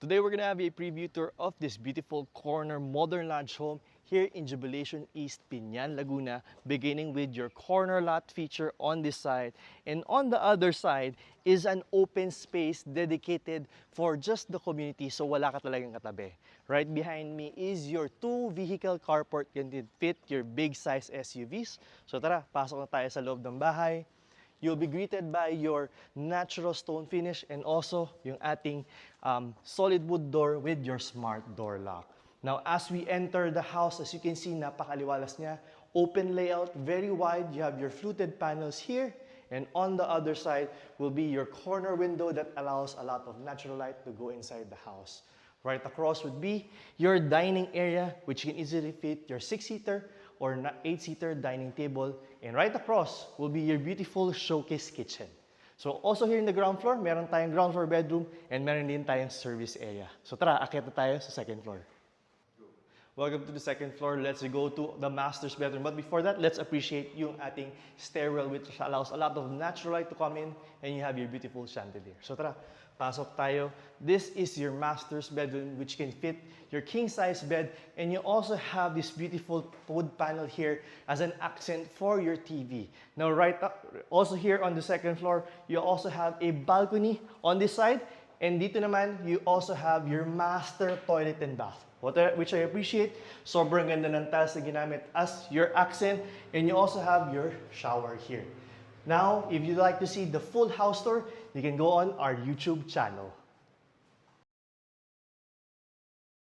Today we're gonna have a preview tour of this beautiful corner modern lodge home here in Jubilation East, Piñan, Laguna, beginning with your corner lot feature on this side. And on the other side is an open space dedicated for just the community, so wala ka talagang katabi. Right behind me is your two vehicle carport, can fit your big size SUVs. So tara, pasok na tayo sa loob ng bahay. You'll be greeted by your natural stone finish and also yung ating solid wood door with your smart door lock. Now, as we enter the house, as you can see, napakaliwalas niya. Open layout, very wide. You have your fluted panels here. And on the other side will be your corner window that allows a lot of natural light to go inside the house. Right across would be your dining area, which can easily fit your 6-seater or 8-seater dining table. And right across will be your beautiful showcase kitchen. So also here in the ground floor, meron tayong ground floor bedroom and meron din tayong service area. So tara, akyat na tayo sa second floor. Welcome to the second floor. Let's go to the master's bedroom. But before that, let's appreciate yung ating stairwell, which allows a lot of natural light to come in, and you have your beautiful chandelier. So tara, pasok tayo. This is your master's bedroom, which can fit your king-size bed, and you also have this beautiful wood panel here as an accent for your TV. Now, right up, also here on the second floor, you also have a balcony on this side, and dito naman, you also have your master toilet and bath. Which I appreciate. Sobrang ganda ng tiles na ginamit as your accent, and you also have your shower here. Now, if you'd like to see the full house tour, you can go on our YouTube channel.